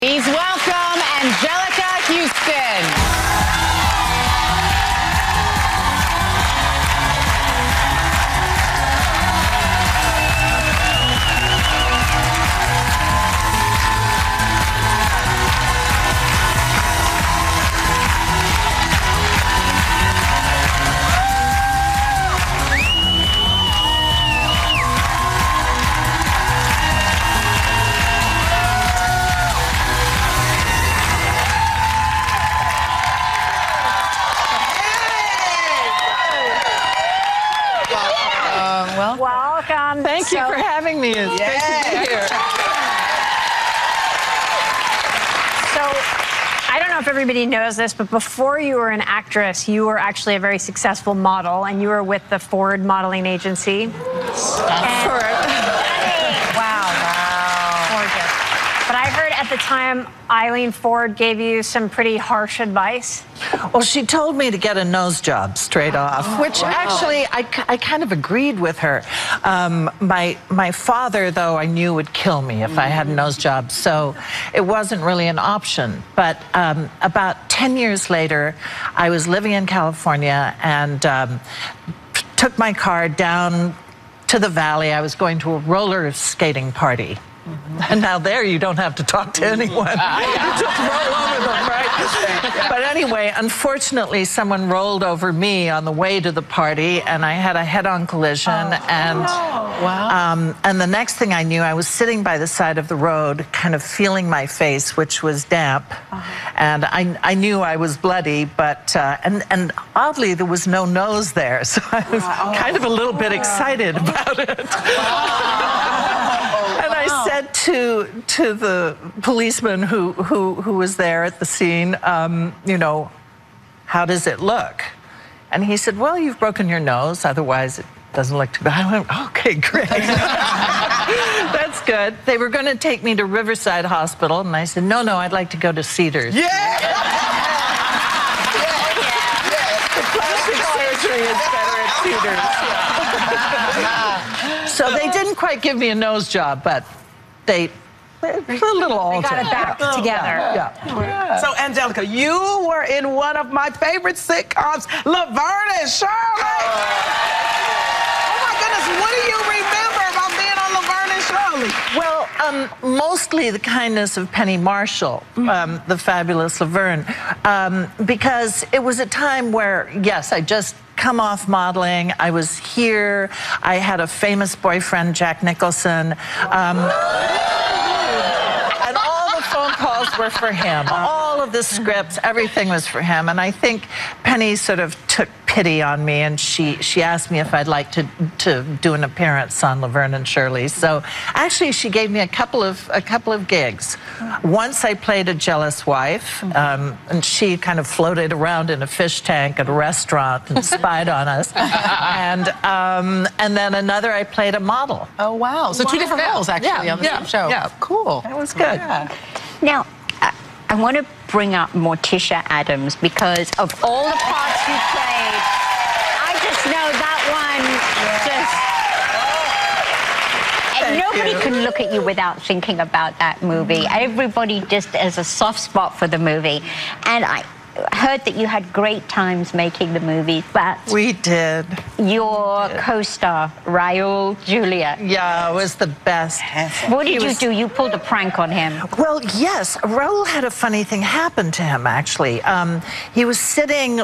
Please welcome Anjelica Huston. Welcome. Thank you for having me. It's great to be here. So, I don't know if everybody knows this, but before you were an actress, you were actually a very successful model, and you were with the Ford modeling agency. Gorgeous. But I heard at the time, Eileen Ford gave you some pretty harsh advice. Well, she told me to get a nose job straight off, which actually I kind of agreed with her. My father, though, I knew would kill me if I had a nose job, so it wasn't really an option. But about 10 years later, I was living in California and took my car down to the valley. I was going to a roller skating party. And now there you don't have to talk to anyone. You just roll over them, right? But anyway, unfortunately, someone rolled over me on the way to the party, and I had a head-on collision. And the next thing I knew, I was sitting by the side of the road, kind of feeling my face, which was damp. And I knew I was bloody, but and oddly, there was no nose there, so I was kind of a little bit excited about it. I said to the policeman who was there at the scene, you know, how does it look? And he said, well, you've broken your nose, otherwise it doesn't look too bad. I went, okay, great. That's good. They were going to take me to Riverside Hospital, and I said, no, I'd like to go to Cedars. The plastic surgery is better at Cedars. So they didn't quite give me a nose job, but they a little altered. They got it back together. So, Anjelica, you were in one of my favorite sitcoms, Laverne and Shirley. Oh my goodness, what do you remember about being on Laverne and Shirley? Well, mostly the kindness of Penny Marshall, the fabulous Laverne, because it was a time where, yes, I just come off modeling. I was here. I had a famous boyfriend, Jack Nicholson. And all the phone calls were for him. All of the scripts, everything was for him. And I think Penny sort of took pity on me, and she asked me if I'd like to do an appearance on Laverne and Shirley. So actually, she gave me a couple of gigs. Once I played a jealous wife, and she kind of floated around in a fish tank at a restaurant and spied on us. And then another, I played a model. Oh, wow. So two different roles, actually, on the same show. Yeah, cool. That was good. Now, I want to bring up Morticia Addams because of all the parts you played. I just know that one nobody can look at you without thinking about that movie. Everybody just has a soft spot for the movie. And I heard that you had great times making the movie, but we did. Your co-star, Raul Julia. Yeah, it was the best. What did you do? You pulled a prank on him. Well, yes. Raul had a funny thing happen to him, actually. He was sitting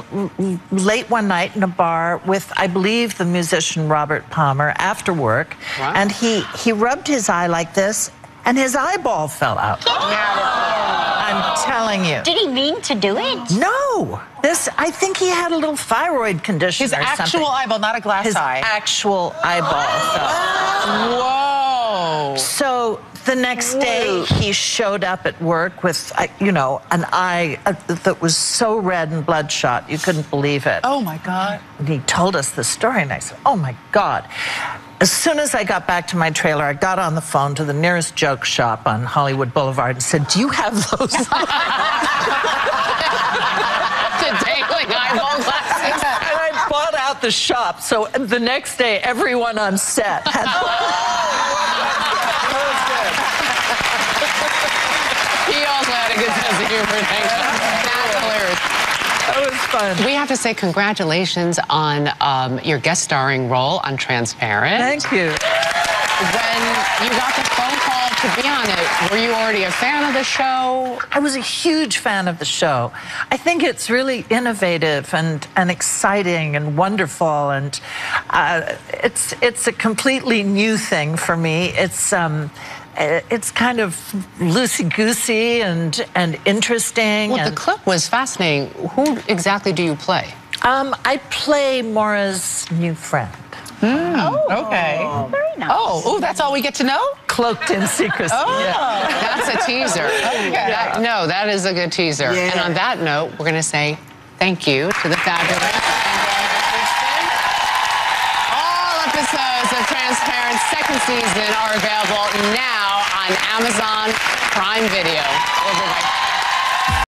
late one night in a bar with, I believe, the musician Robert Palmer after work, and he rubbed his eye like this, and his eyeball fell out. I'm telling you. Did he mean to do it? No. I think he had a little thyroid condition or something. His actual eyeball, not a glass eye. His actual eyeball fell. Whoa. So the next day, he showed up at work with, you know, an eye that was so red and bloodshot, you couldn't believe it. Oh, my God. And he told us the story, and I said, oh, my God. As soon as I got back to my trailer, I got on the phone to the nearest joke shop on Hollywood Boulevard and said, do you have those? The dangling eyeball glasses. And I bought out the shop, so the next day, everyone on set had He also sense of humor. That's hilarious. That was fun. We have to say congratulations on your guest starring role on Transparent. Thank you. When you got the phone call to be on it, were you already a fan of the show? I was a huge fan of the show. I think it's really innovative and exciting and wonderful, and it's a completely new thing for me. It's kind of loosey-goosey and interesting. Well, the clip was fascinating. Who exactly do you play? I play Maura's new friend. Oh, okay. Very nice. Oh, that's all we get to know? Cloaked in secrecy. Oh, Yeah. that's a teaser. Okay. That is a good teaser. Yeah. And on that note, we're going to say thank you to the fabulous Anjelica Huston. All episodes of Transparent second season are available now on Amazon Prime Video.